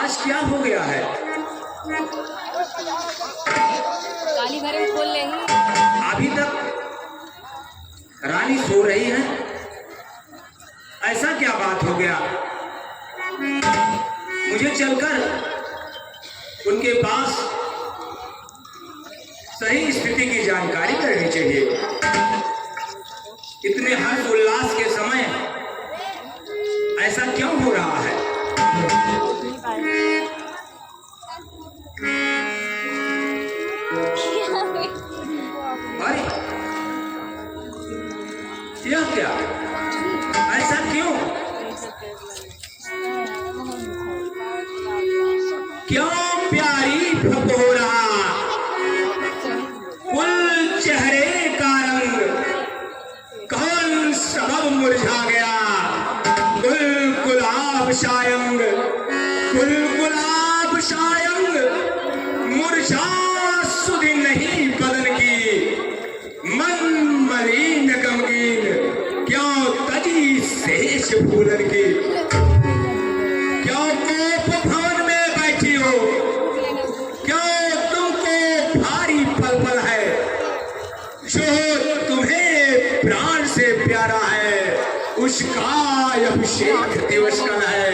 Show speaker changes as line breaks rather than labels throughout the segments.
आज क्या हो गया है?
गाली भरे में खोल लेंगे।
अभी तक रानी सो रही है, ऐसा क्या बात हो गया? मुझे चलकर उनके पास सही स्थिति की जानकारी करनी चाहिए। इतने हर्ष उल्लास के समय ऐसा क्यों हो रहा है? अरे यह क्या? ऐसा क्यों? क्यों प्यारी फपोरा कुल चेहरे का रंग कौन सबब मुरझा गया? गुल गुलाब शायंग मुरझा सुधि नहीं बदन की, मन मलिन गमगीन क्यों तजी शेष फूलन की? क्यों कोप भवन में बैठी हो? क्यों तुमको भारी पल पल है? जो तुम्हें प्राण से प्यारा है उसका अभिषेक दिवस कल है।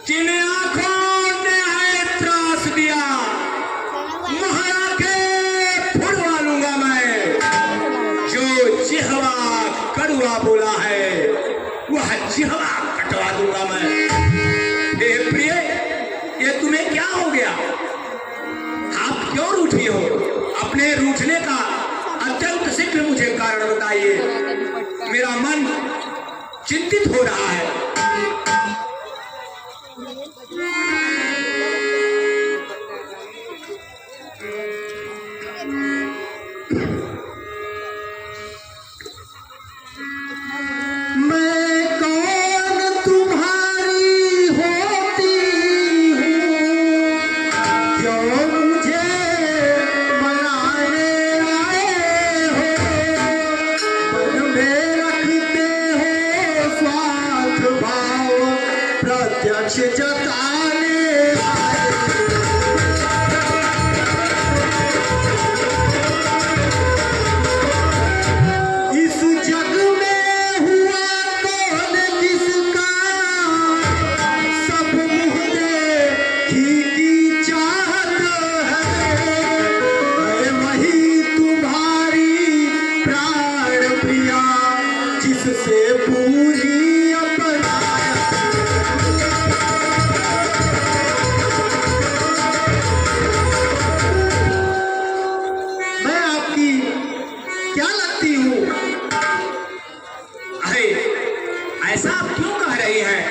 जिन आंखों ने है त्रास दिया महारा के फुड़वा लूंगा मैं। जो जिहवा कड़वा बोला है वह जिहवा कटवा दूंगा मैं। हे प्रिय, ये तुम्हें क्या हो गया? आप क्यों रूठी हो? अपने रूठने का अत्यंत शीघ्र मुझे कारण बताइए। मेरा मन चिंतित हो रहा है। मैं कौन तुम्हारी होती हूँ, क्यों मुझे मनाने आए हो? मन में रखते हो स्वार्थ भाव प्रत्यक्ष जताने आए। इस जग में हुआ कौन किसका सब मुँह देखी की चाहत है? मैं वही तुम्हारी प्राण प्रिया जिससे पूरी अपना। मैं आपकी क्या लगती हूँ? अरे ऐसा आप क्यों कह रही हैं?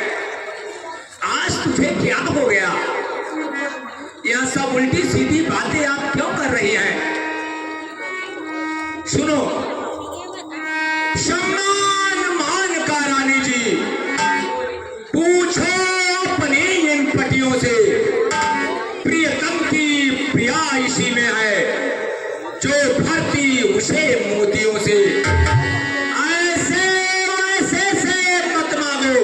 आज तुझे क्या हो गया? यह सब उल्टी सीधी बातें आप क्यों कर रही हैं? सुनो, सम्मान मान का रानी जी, पूछो अपनी इन पतियों से। प्रियतम की प्रिया इसी में है जो भरती उसे मोतियों से। ऐसे वैसे से मत मांगो,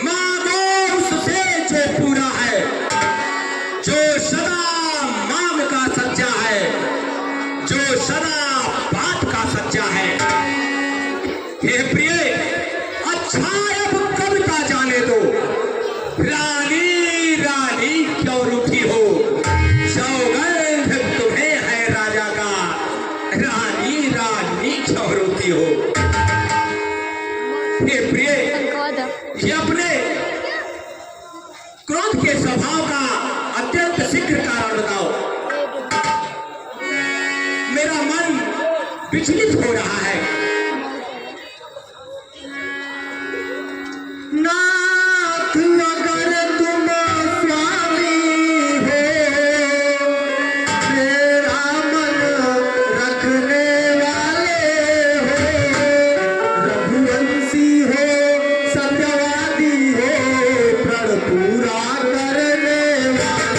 मांगो उससे जो पूरा है, जो सदा मांग का सच्चा है, जो सदा बात का सच्चा है। हे प्रिय, अच्छा अब कविता जाने दो। रानी रानी क्यों रूठी हो? सौगंध तुम्हें है राजा का, रानी रानी क्यों रोती हो? हे प्रिय, ये अपने क्रोध के स्वभाव का अत्यंत शीघ्र कारण बताओ। मेरा मन विचलित हो रहा है। नाथ अगर तुम स्वामी हो, मेरा मन रखने वाले हो। रघुवंशी हो, सत्यवादी हो, प्रण पूरा करने वाले।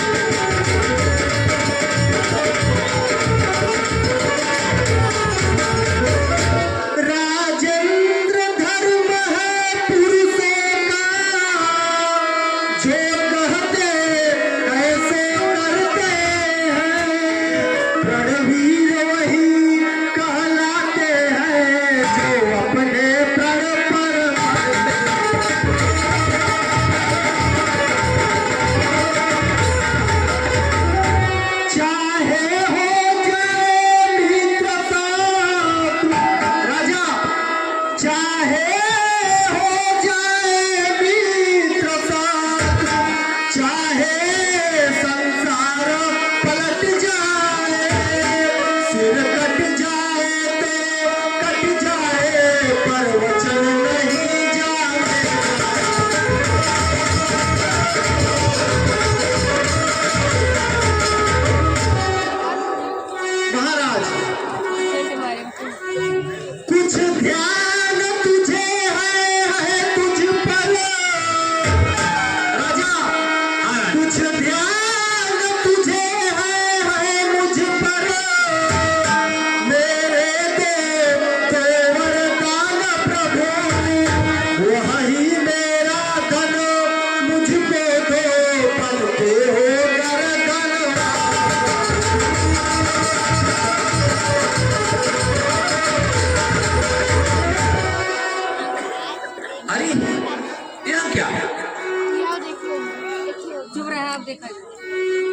अब देखा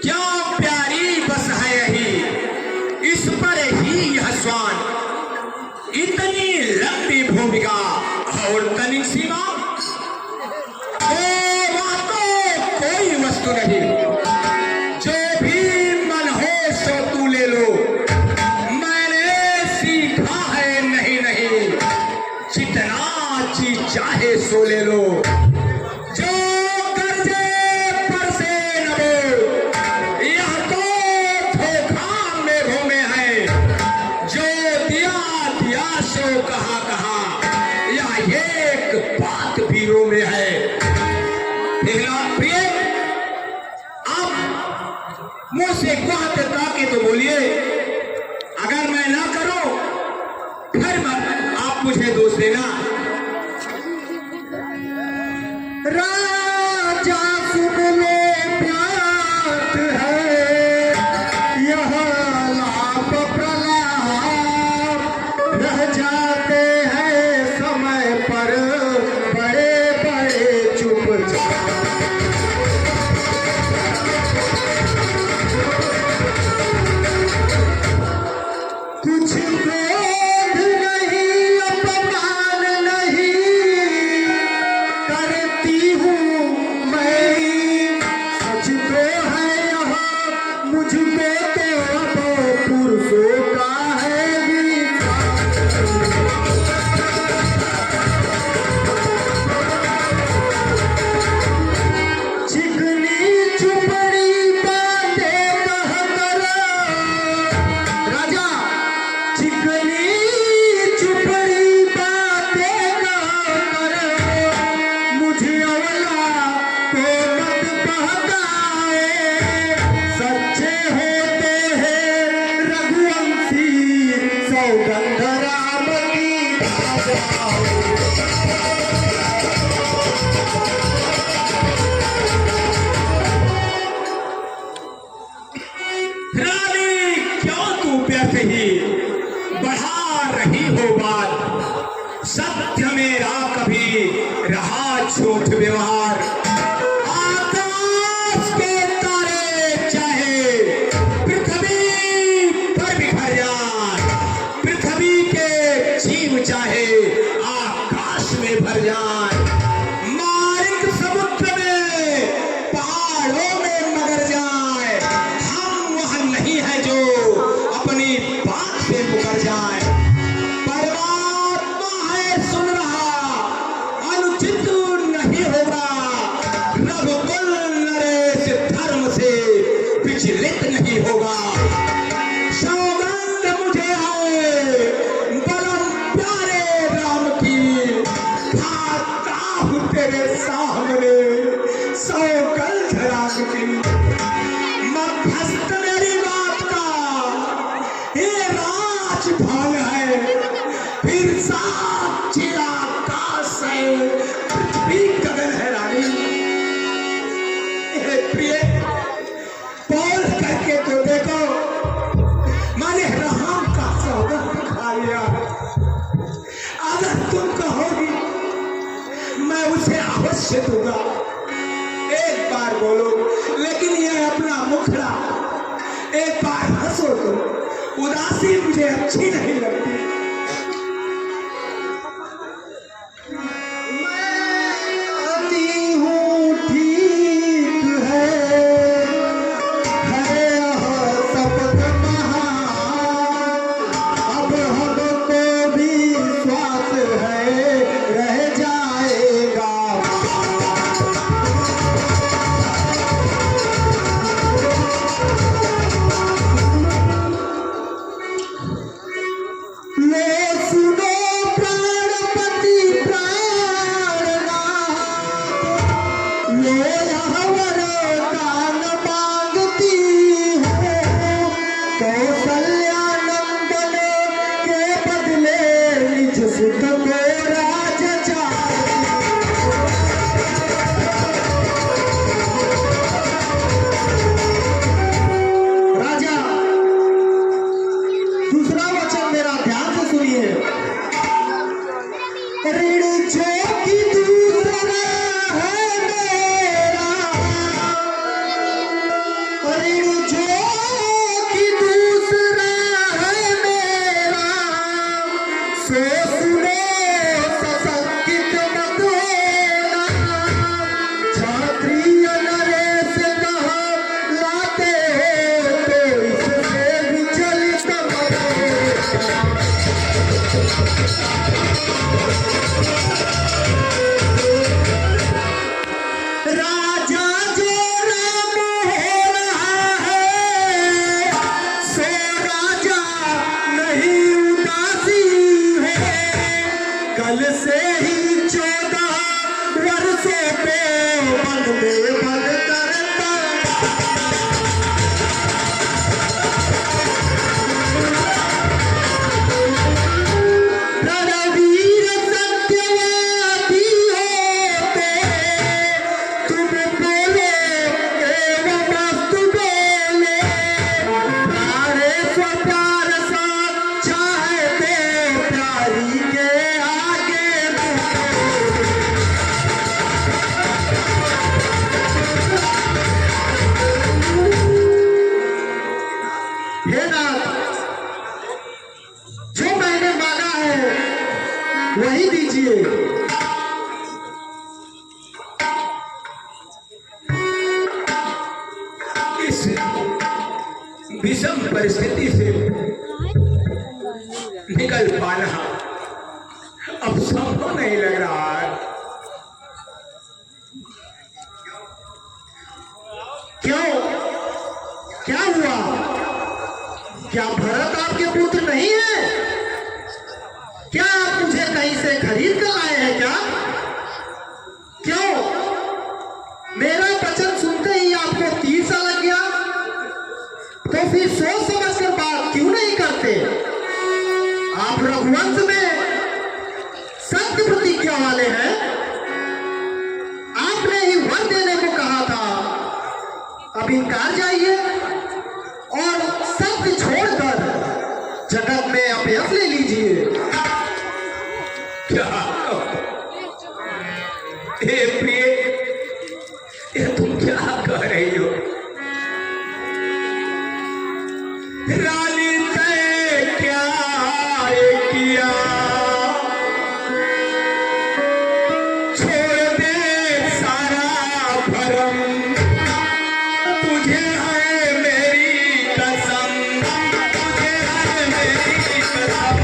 क्या प्यारी बस है यही, इस पर ही यह स्वान, इतनी लंबी भूमिका और तनिक सीमा, वहाँ तो कोई वस्तु नहीं, जो भी मन हो सो तू ले लो, मैंने सीखा है नहीं नहीं, जितना जी चाहे सो ले लो, जो कर्जे पर से न लो, यह तो धोखा मेघों में है, जो दिया दिया सो कहा कहा, यह एक बात पीरों में है। प्रिय, आप मुंह से कहते ताकि तो बोलिए, अगर मैं ना करूं फिर मत आप मुझे दोष देना। राजा सुन ले प्यास है, यह लाभ प्रलाप, रह जाते हैं समय पर बड़े बड़े चुपचाप। कुछ क्रोध नहीं, अपमान नहीं करती हूँ मैं, सच तो है यह मुझको तो अब पुरुषों का है चिकनी चुपड़ी बातें कहकर, राजा चिकनी चुपड़ी बातें कहकर, मुझे अवला को मत बहकाए, सच्चे होते हैं रघुवंशी, सौगंध राम की राजाओं। रानी क्यों तू व्यर्थ ही बढ़ा रही हो बात, सत्य मेरा कभी रहा झूठ व्यवहार, आकाश के तारे चाहे पृथ्वी पर बिखर जाए, पृथ्वी के जीव चाहे आकाश में भर जाए, मारिक समुद्र में पहाड़ों में मगर जाए, हम वह नहीं है जो अपनी बात से मुकर जाए, परमात्मा है सुन रहा, अनुचित नहीं होगा, रघुकुल नरेश धर्म से विचलित नहीं होगा, सौगंध मुझे है परम प्यारे राम की, खाता हूँ तेरे सामने सौगंध राम की, मध्यस्थ मेरी बात का ये राज भाग है, फिर साक्षी आकाश है, पृथ्वी गगन है रानी। हे प्रिय, बोल करके तो देखो, मैंने राम का सौगंध खा लिया, अगर तुम कहोगी मैं उसे अवश्य दूंगा, एक बार बोलो, लेकिन ये अपना मुखड़ा एक बार हंसो तुम, उदासी मुझे अच्छी नहीं लगती। मैं कहती हूँ ठीक है यह शब्द महान, अब हमको भी विश्वास है रह जाएगा। ऋण जो कि दूसरा है मेरा, इस विषम परिस्थिति से निकल पाना अब संभव नहीं लग रहा है।
क्यों? क्या हुआ? क्या भरत आपके पुत्र नहीं है? क्या आप मुझे कहीं से खरीद कर आए हैं क्या? क्यों? मेरा वचन सुनते ही आपको तीर सा लग गया? तो फिर सोच समझ कर बात क्यों नहीं करते? आप रघुवंश में सत्य प्रतिज्ञा वाले हैं। आपने ही वर देने को कहा था, अब इनकार जाइए और सत्य छोड़कर जगत में अभ्यास ले लीजिए।
क्या हे प्रिय, ये तुम क्या कह रही हो? रानी तय क्या किया, छोड़ दे सारा भरम, तुझे है मेरी कसम, तुझे है मेरी कसम।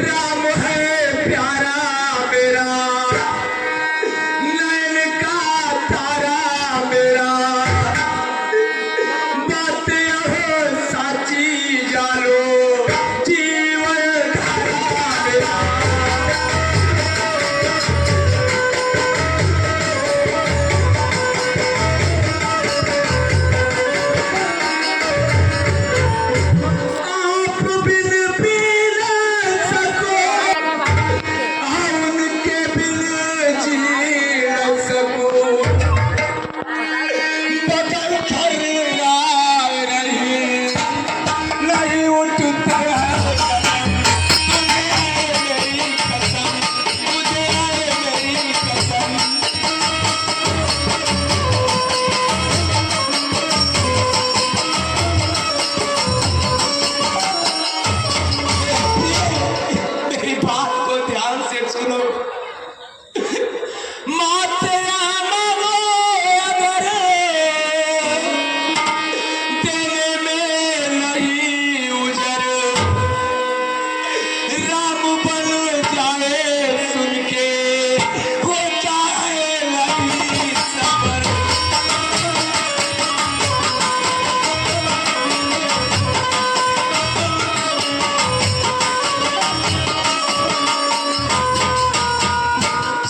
राम है प्यारा मेरा, नैन का तारा मेरा, बात हो साची जानो, जीवन धारा मेरा। आप बिन पी न सको, उनके बिन जी न सको, बगल घर आए नहीं उठते हैं कदम, तुझे है मेरी कसम, तुझे है मेरी कसम। मेरी बात को ध्यान से सुनो। माते मांगो अगर देने में नहीं उजर, राम बन जाए सुन के, हो जाए लगी सबर।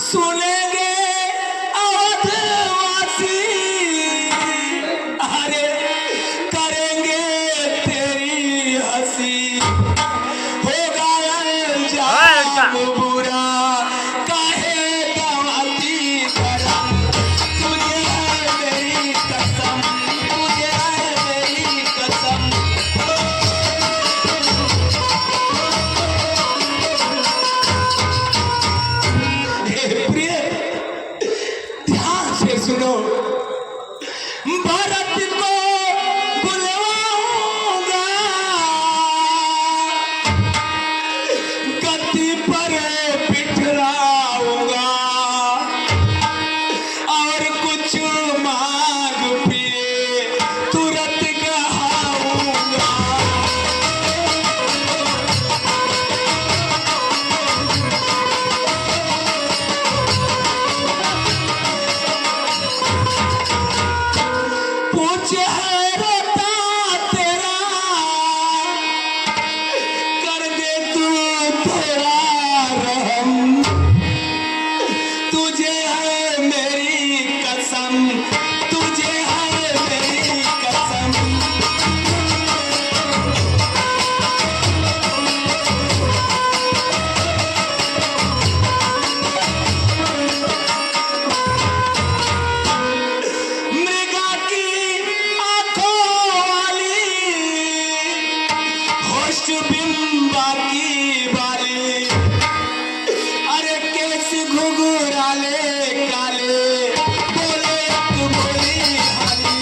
सुनेंगे अवधवासी, अरे करेंगे तेरी हंसी, होगा अंजाम बुरा, काहे गवाती करम, तुझे है मेरी कसम, तुझे है मेरी कसम। हे प्रिय, ध्यान से सुनो। भारत को बुलवाऊंगा, गद्दी पर बिठलाऊंगा, और कुछ मांग पिए तुरंत कहाऊंगा। पूछ है रोता तेरा, कर दे तू थोड़ा रहम, तुझे है मेरी कसम, तुझे है मेरी कसम। मृगा की आंखों वाली, होश बिंबा की बाली, अरे केस घुघराले काले, बोले तू बोली हाली।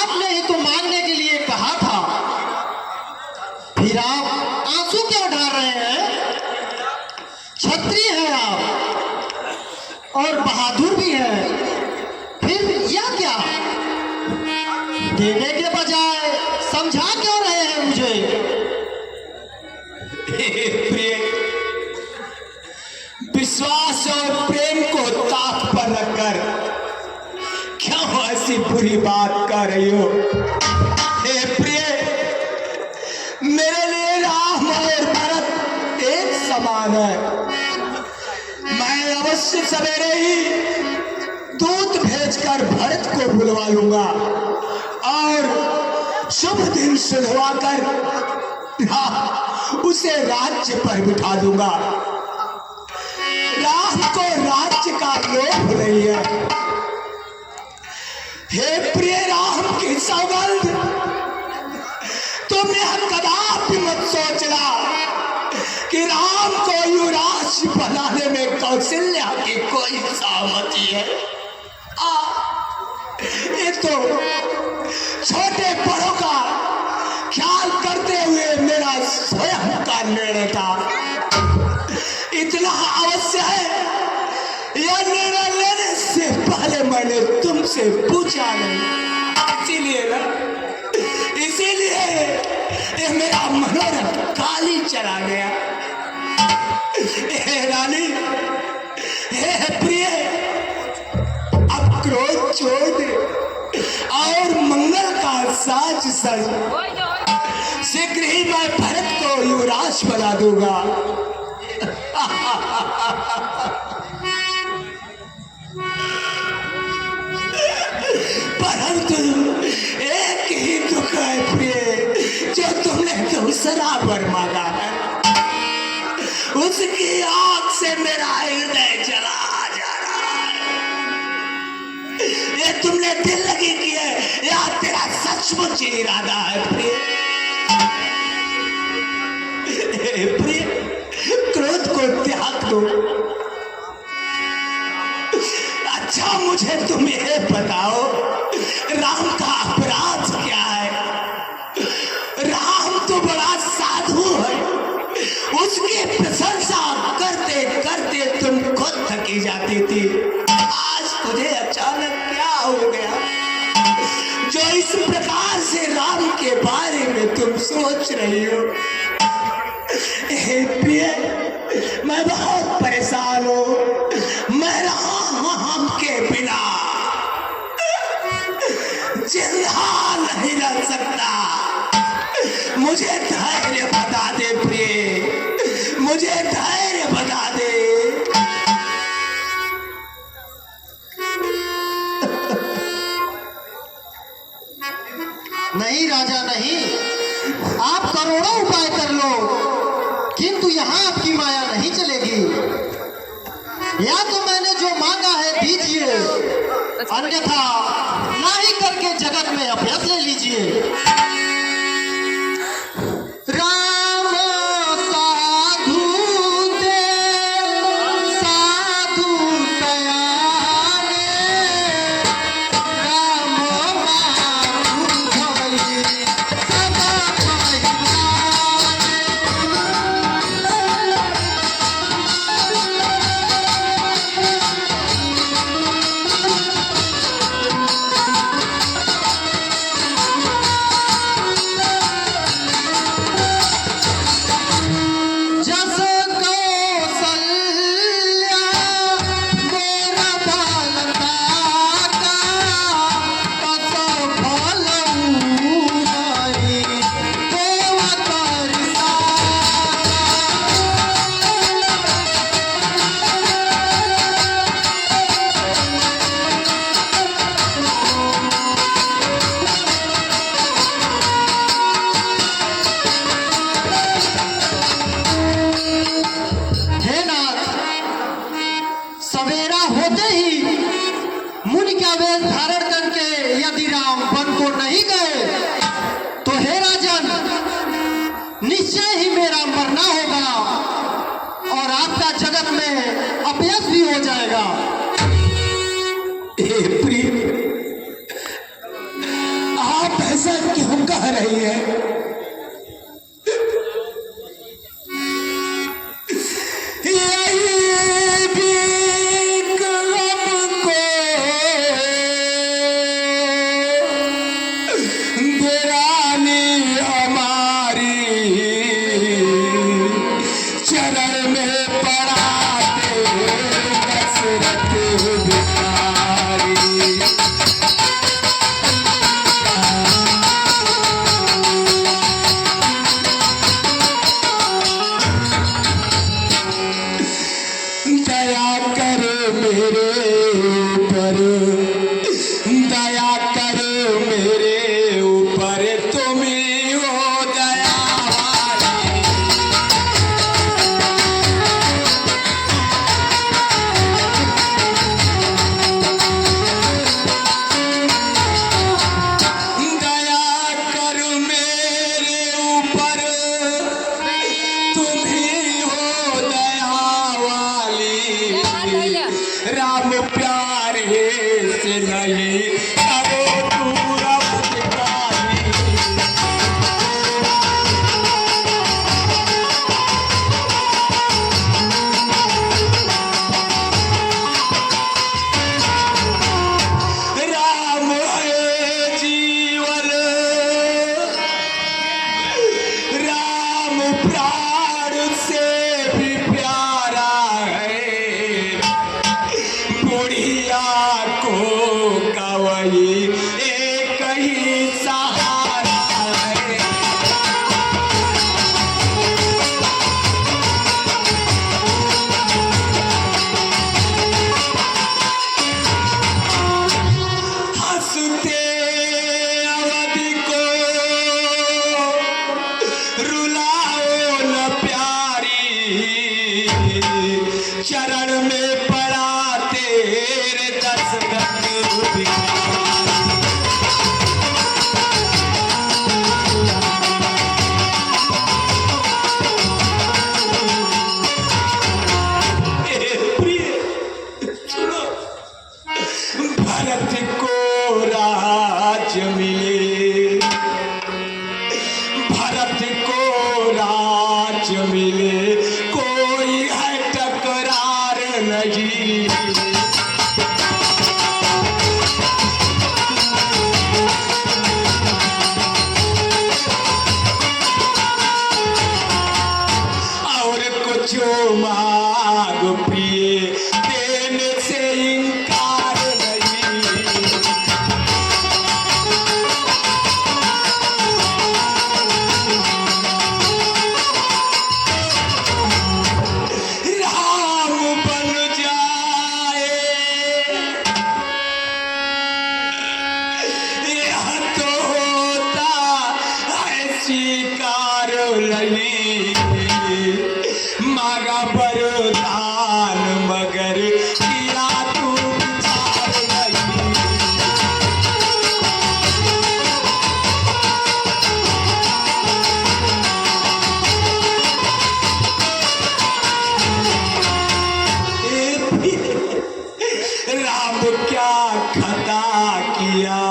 आपने ही तो मांगने के लिए कहा था, फिर आप आंसू क्यों ढार रहे हैं? क्षत्रिय हैं आप और बहादुर भी हैं, फिर यह क्या? देने के बजाय समझा क्यों रहे हैं मुझे?
प्रिय, विश्वास और प्रेम को ताक पर रखकर क्यों ऐसी बुरी बात कर रही हो? हे प्रिय, मेरे लिए राम और भरत एक समान है। मैं अवश्य सवेरे ही दूत भेजकर भरत को बुलवा लूंगा और शुभ दिन सुलवाकर उसे राज्य पर बिठा दूंगा। राम को राज्य का लोभ नहीं है। हे प्रिय, राम की सौगंध, तुमने कदापि मत सोचना कि राम को युवराज बनाने में कौशल्या की कोई सहमति है। ये तो छोटे बड़ों का ख्याल करते हुए मेरा स्वयं का निर्णय था। इतना अवश्य है, यह निर्णय लेने से पहले मैंने तुमसे पूछा नहीं, इसीलिए ये मेरा मनोरथ खाली चला गया। हे रानी, हे प्रिय, अब क्रोध छोड़ दे और मंगल का साज सज। शीघ्र ही मैं भरत को युवराज बना दूंगा। परंतु एक ही दुख है प्रिय, जो तुमने दूसरा वर मांगा है, उसकी आग से मेरा हृदय जला जा रहा है। ये तुमने दिल लगी की है या तेरा सचमुच इरादा है प्रिय? प्रिय, क्रोध को त्याग दो। अच्छा, मुझे तुम ये बताओ, राम का अपराध क्या है? राम तो बड़ा साधु है, उसकी प्रशंसा करते करते तुम खुद थकी जाती थी। आज तुझे अचानक क्या हो गया जो इस प्रकार से राम के बारे में तुम सोच रही हो? प्रिय, मैं बहुत परेशान हूं। मैं राम के बिना जिंदा नहीं रह सकता। मुझे धैर्य बता दे प्रिय, मुझे धैर्य बता दे।
नहीं राजा नहीं, आप करोड़ों उपाय कर लो, किंतु यहाँ आपकी माया नहीं चलेगी। या तो मैंने जो मांगा है दीजिए, अन्यथा नाही करके जगत में अभ्यस ले लीजिए। राम साधु देव साधु दयाले, राम माधु भई सदा भई। निश्चय ही मेरा मरना होगा और आपका जगत में अपयश भी हो जाएगा।
हे प्रिय, नहीं है। यही भीख हमको देवानी हमारी चरण में पड़ाते दशरथ बिहारी। दया कर मेरे ऊपर, दया कर मेरे ऊपर, तुम ही हो दयावान। दया कर मेरे ऊपर, तुम ही हो दयावाली। राम प्यारे से नहीं करो दूर अपनी। राम है जीवन, राम प्राण से भी प्यारा है। बुढ़िया को कवई एक ही सहारा है। हंसते अवधि को रुलाओ न प्यारी, चरण में पड़ा तेरे दशरथ बिहारी। प्रिय सुनो, भरत को राज्य मिले, भरत को राज्य मिले, कोई है टकरार नहीं। और कुछ मांग प्रिय देने से इनकार नहीं। राम बन जाए यह तो होता है स्वीकार नहीं। मांगा वरदान मगर किया तू विचार नहीं। राम क्या खता किया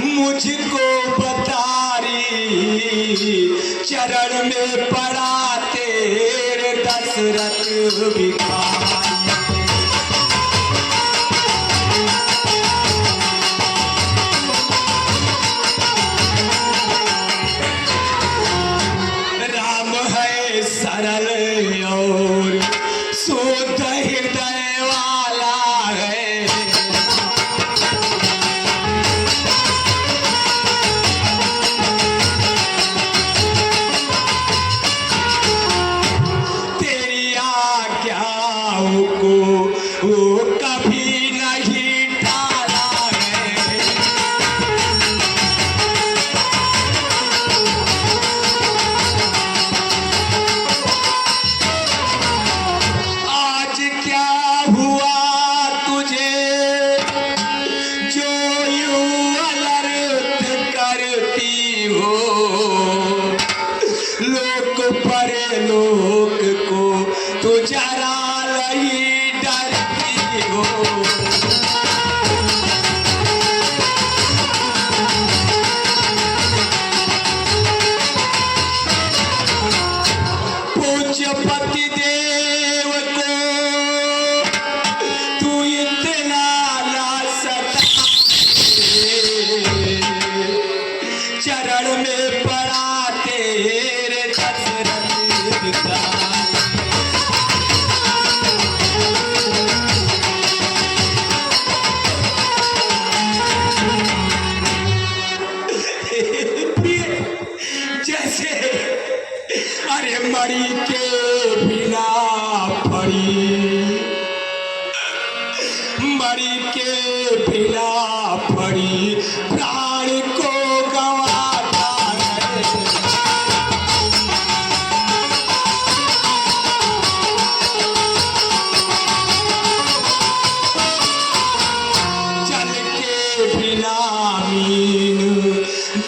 मुझको बतारी, चरण में पड़ा तेरे दशरथ बिहारी। राम है सरल और शुद्ध हृदय वाला है। तेरी आज्ञाओं को वो कभी नहीं टाला है। आज क्या हुआ तुझे जो यूं अलर्ट करती हो, लोक परे लोक को तू जरा नहीं डरती हो। मरी के बिना फड़ी, मरी के बिना फड़ी प्राण को गवाता है। जल के बिना मीन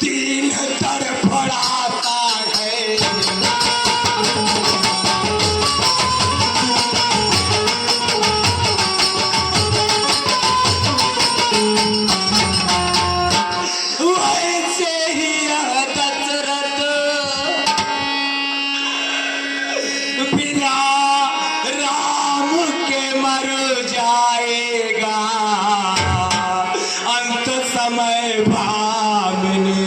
दिन तड़फड़ाता है। वैसे ही यह दशरथ बिना राम के मर जाएगा। अंत समय भामिनी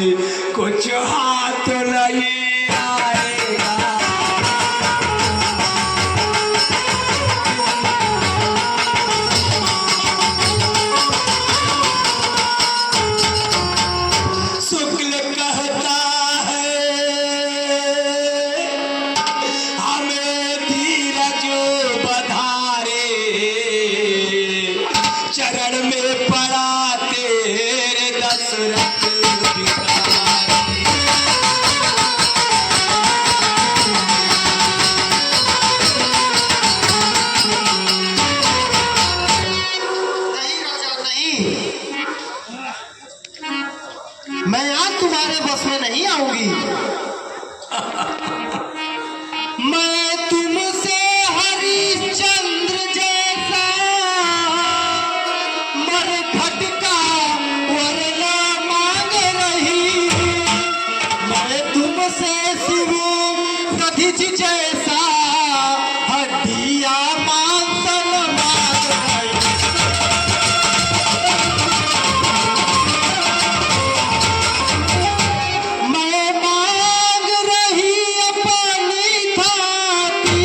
कुछ हाथ नहीं आएगा। शुक्ल कहता है हमें धीरज बधारे, चरण में पड़ा तेरे दशरथ बिचारे।
नहीं राजा नहीं, मैं आज तुम्हारे बस में नहीं आऊंगी। मैं तुमसे हरिश्चंद्र जैसा मरघट का वरना मांग रही। मैं तुमसे शिव दधिच जैसा हड्डिया मांस न मांग रही। मैं मांग रही अपनी थाती,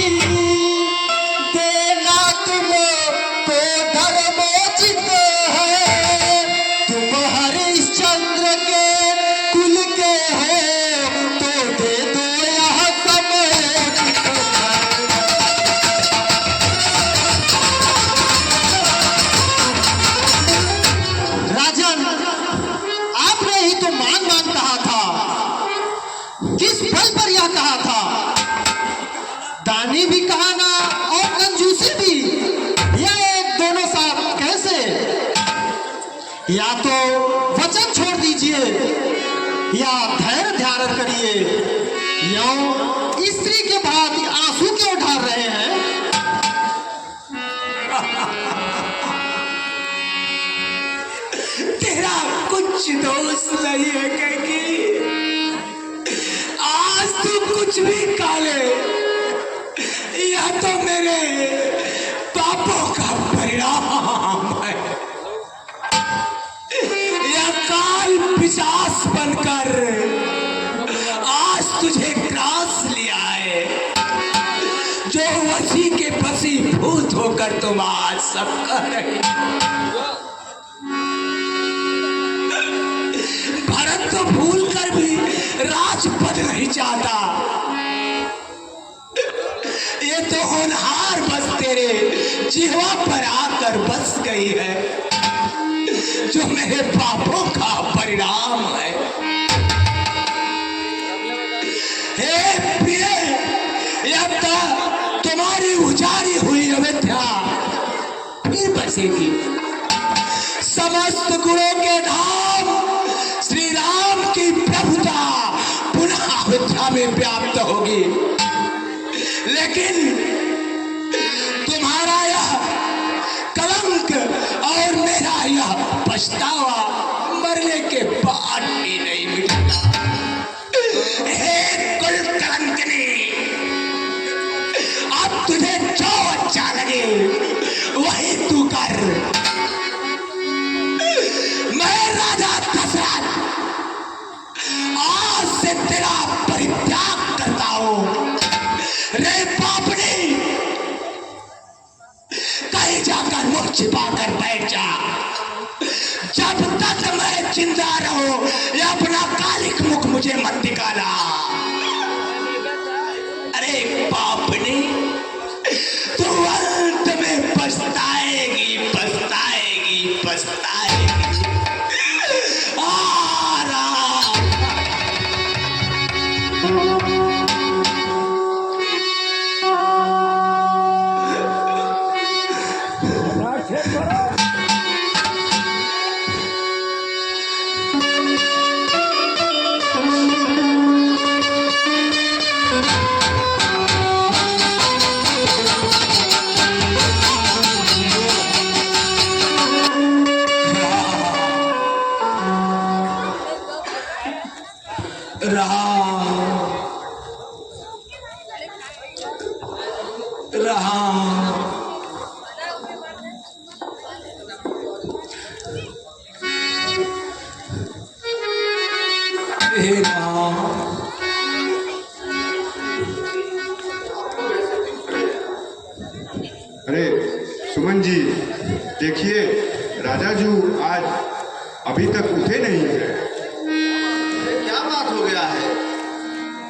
देना तुमको धर्मोचित है। तुम हरिश्चंद्र के कुल के हो तो दे दो यह समुचित है। राजन, आपने ही तो मान मान कहा था। किस बल पर यह कहा था? दानी भी कहा ना और कंजूसी भी, यह एक दोनों साथ कैसे? या तो वचन छोड़ दीजिए या धैर्य धारण करिए। यूं स्त्री के बाद आंसू क्यों ढार रहे हैं?
तेरा कुछ दोष नहीं है कहीं। आज तू कुछ भी काले, यह तो मेरे पापों का परिणाम है। यह काल पिशाच बनकर आज तुझे ग्रास लिया है, जो वसी के वशीभूत होकर तुम आज सब कर रहे हो। भरत तो भूल कर भी राजपद नहीं चाहता। ये तो होनहार बस तेरे जिह्वा पर आकर बस गई है, जो मेरे पापों का परिणाम है। हे प्रिय, अब तक तुम्हारी उजारी हुई अयोध्या फिर बसेगी। समस्त गुणों के धाम श्री राम की प्रभुता पुनः अयोध्या में व्याप्त होगी। लेकिन तुम्हारा यह कलंक और मेरा यह पछतावा मरने के बाद भी नहीं मिटेगा। हे कुल कलंकनी, अब तुझे जो अच्छा लगे वही तू कर। मैं राजा दशरथ आज से तेरा परित्याग करता हूं। रे पापनी, पछताएगी। राम।
अरे सुमन जी, देखिए राजा जी आज अभी तक उठे नहीं है।
क्या बात हो गया है?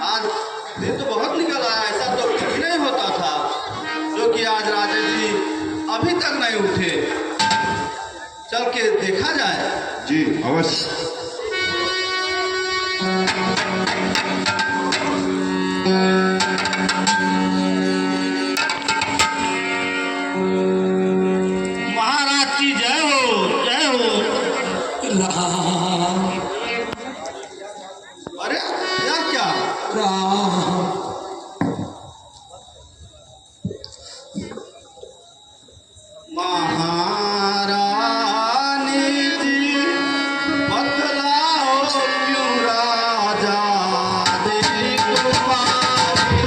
आज दिन तो बहुत निकल आया, ऐसा तो कभी नहीं होता था जो कि आज राजा जी अभी तक नहीं उठे। चल के देखा जाए।
जी अवश्य।
महाराज की जय हो, जय हो।
राम।
अरे यह क्या?
राम।
महारानी जी बतलाओ क्यों राजा जी तुम्हारी।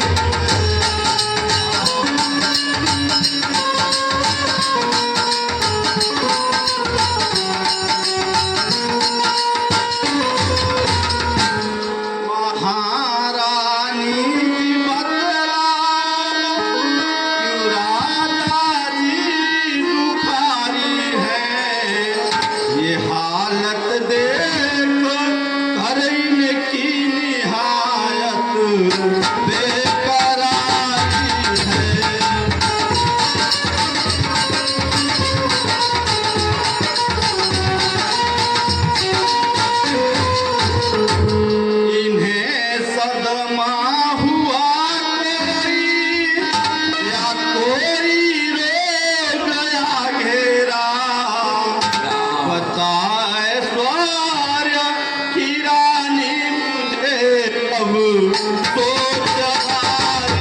महारानी जी बतलाओ क्यों राजा जी दुखारी है। ये हालत देख कर इनकी निहायत बेकरारी है। इन्हें सदमा हुआ कोई या कोई रो गया घेरा। बताए स्वर्य की रानी मुझे अब सोच आई।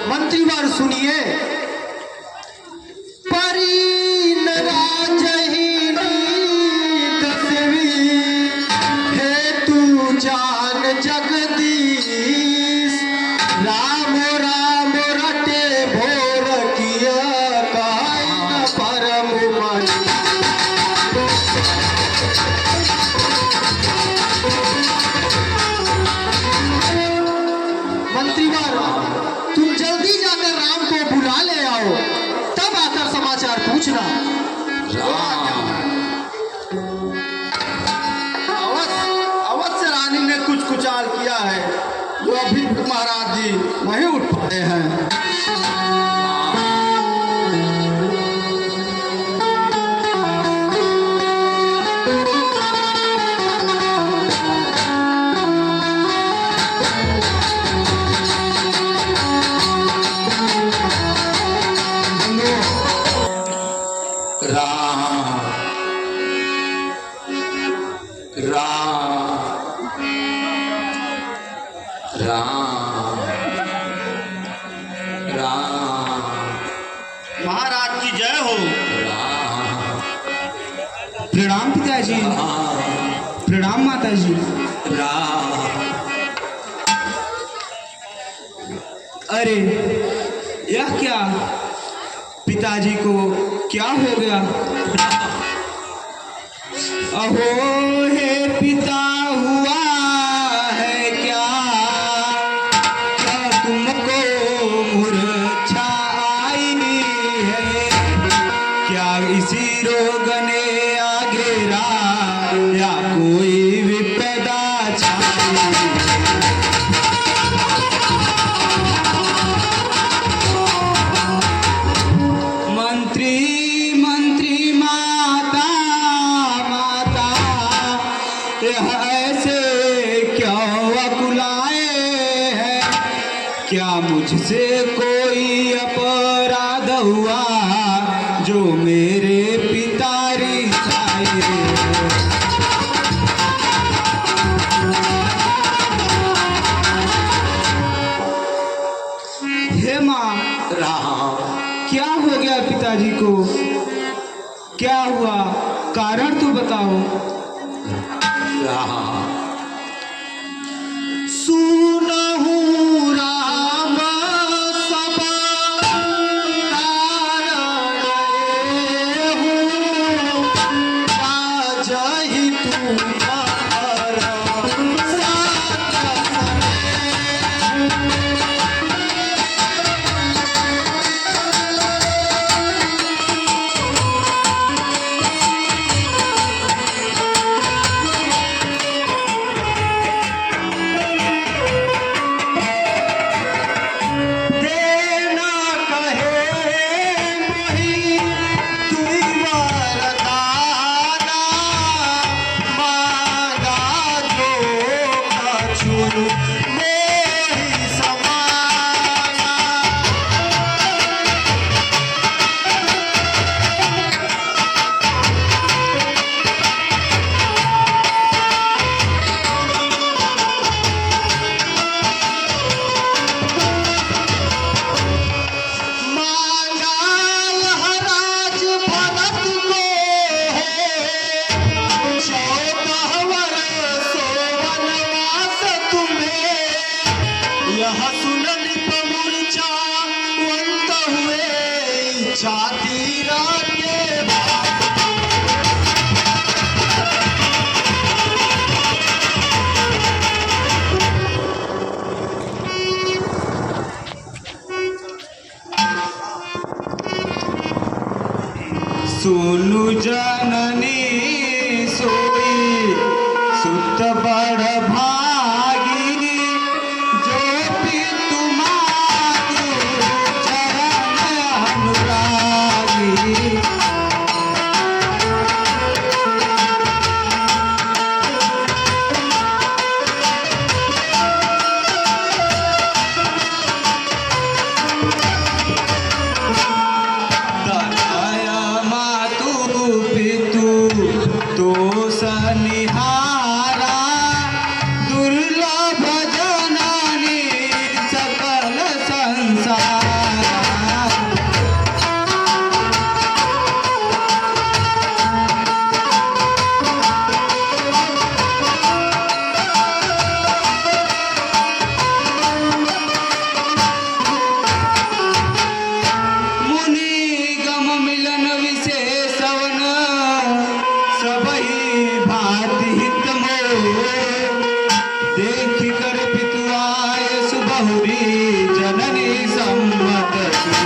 मंत्रीवर सुनिए। परी न राजहिनी दसवीं है तू जान जगदीश। राम राम रटे भोर किया काई न परम मणि। मंत्रीवर तुम जल्दी जाकर राम को बुला ले आओ, तब आकर समाचार पूछना। अवश्य रानी ने कुछ कुचाल किया है जो अभी महाराज जी नहीं उठ पाए हैं। महाराज की जय हो।
प्रणाम पिताजी। प्रणाम माताजी। अरे यह क्या, पिताजी को क्या हो गया? अहो हे पिता, हुआ है क्या? क्या तुमको मूर्छा आई है? क्या इसी रोग ने आ घेरा या कोई विपदा छाई? मंत्री मंत्री माता माता यह ऐसे क्यों अकुलाए हैं? क्या मुझसे कोई अपराध हुआ जो मेरे पिता रिसाए? हे माँ, क्या हो गया पिताजी को? क्या हुआ? कारण तो बताओ।
सुनहु राम सब कारण हूँ, काजहि तुम्हार साथ देना कहे मोहि तुई वरदाना, मांगा जो कछु मोहि समाना। मांगा यह राज भरत को है, 14 वर्षों वनवास तुम्हें। यह सुन नृप मूर्छावंत हुए, इच्छा तीरा के भाग।
सुनु जननी सोई सुत बड़ भागी, जो पितु मातु चरण अनुरागी। दया मातु पितु तो सनिहारा, दुर्लभ जननी सकल संसारा। मुनि गम मिलन विशेषवन, सबहि भांति हित मोह। देख कर पितु आय सुबहुरी, जननी सम्मत की।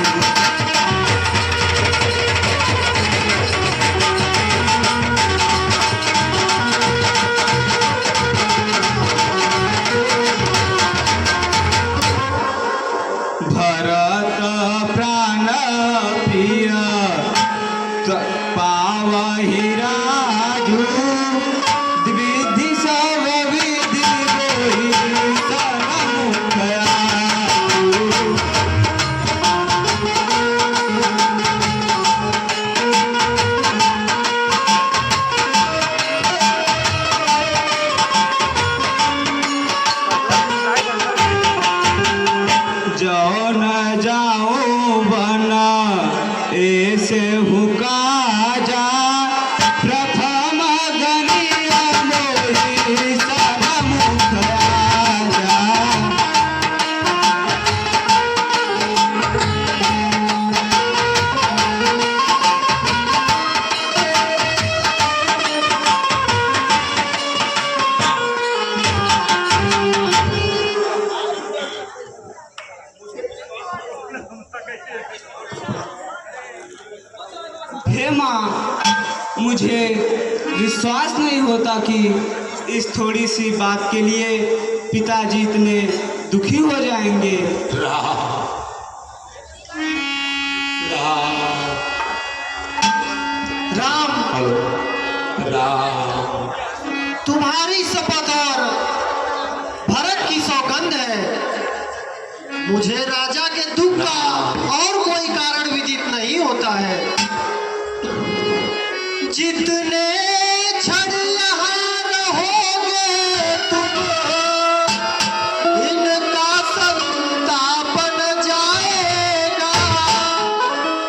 भरत प्राण प्रिय पावहि राजू, द्विधि सब विधि बोहि सन्मुख आजू। जाओ न जाओ बना ऐसे हुका जा, प्रथम गनिया मोहि सन्मुख आजा। हे माँ, मुझे विश्वास नहीं होता कि इस थोड़ी सी बात के लिए पिताजी इतने दुखी हो जाएंगे?
राम, तुम्हारी शपथ और भरत की सौगंध है, मुझे राजा के दुख का और कोई कारण विदित नहीं होता है। जितने क्षण यहाँ रहोगे तुम, इनका संताप बन जाएगा,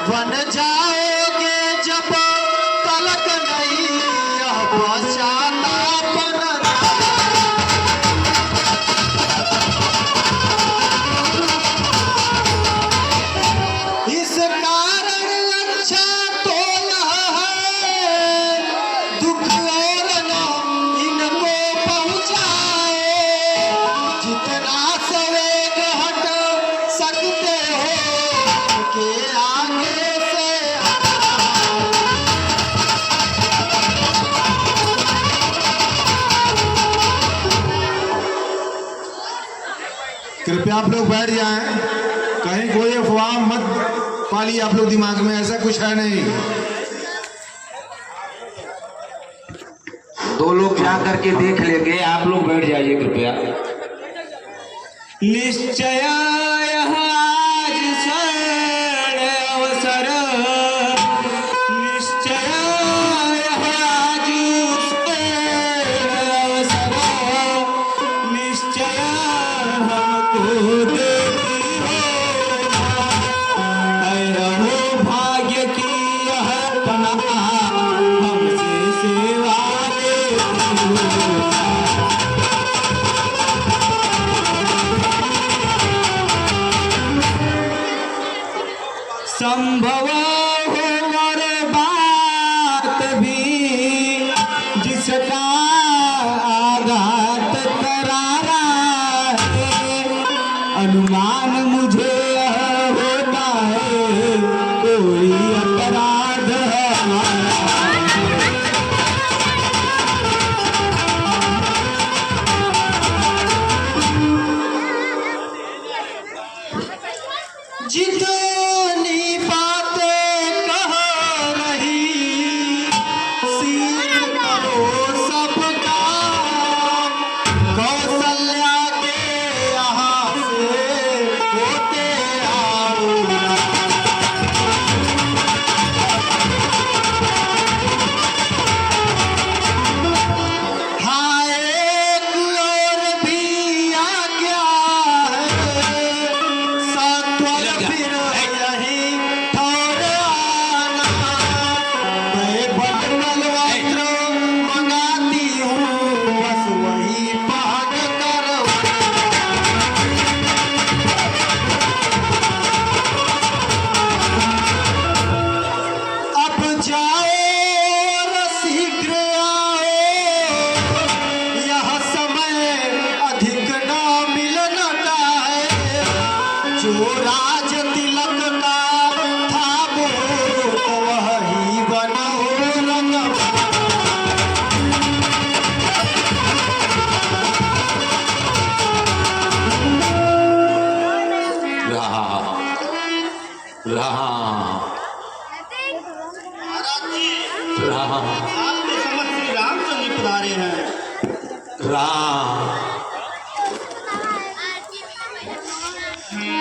बन जाओगे जब तलक नहीं यह पश्चाताप न इस कारण अच्छा तो यह है, दुख और न इनको पहुँचाए, जितना सवेग हट सकते हो के आगे से
कृपया आप लोग बैठ जाएं, कहीं कोई अफवाह मत पालिए आप लोग दिमाग में, ऐसा कुछ है नहीं।
दो लोग जा करके देख लेंगे, आप लोग बैठ जाइए कृपया।
निश्चय यह आज क्षण अवसर, निश्चय यह आज अवसर, निश्चय हमको देती हो भाग्य की यह पनाह, हमसे सेवा लेती हो। संभव हो और बात भी जिसका आघात करारा है, अनुमान मुझे यह होता है कोई अपराध हमारा।
जितनी बातें कह रही सील करो सबका, कौशल्या के यहाँ से होते आओ। हाँ एक और भी आज्ञा है, सत्वर फिर यही ठौर आना, मैं बटवल वस्त्र मंगाती हूँ, बस वही पहन कर। अब जाओ और शीघ्र आओ, यह समय अधिक न मिलना है, जो राज तिलक का था वो वही बनो रंग। आपके समझ श्री रामचंद्र जी पधारे हैं।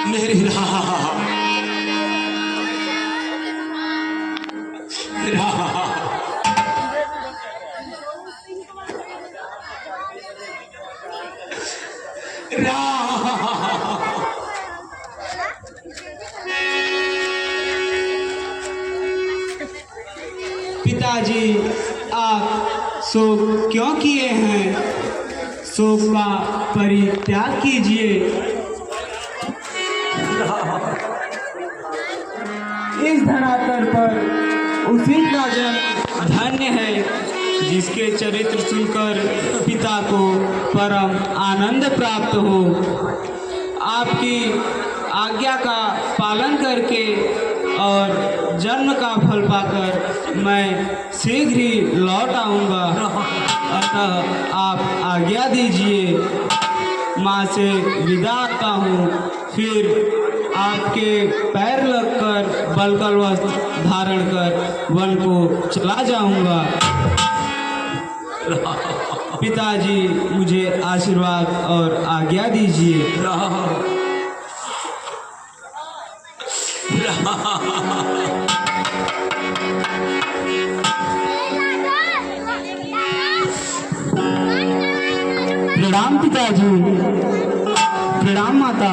मेरी राम,
पिताजी आप शोक क्यों किए हैं? शोक का परित्याग कीजिए। इस धरातल पर उसी का जन्म धन्य है जिसके चरित्र सुनकर पिता को परम आनंद प्राप्त हो। आपकी आज्ञा का पालन करके और जन्म का फल पाकर मैं शीघ्र ही लौट आऊँगा। अतः आप आज्ञा दीजिए, माँ से विदा आता हूँ, फिर आपके पैर लगकर बलकल वस्त्र धारण कर वन को चला जाऊंगा। पिताजी मुझे आशीर्वाद और आज्ञा दीजिए। प्रणाम पिताजी, प्रणाम माता।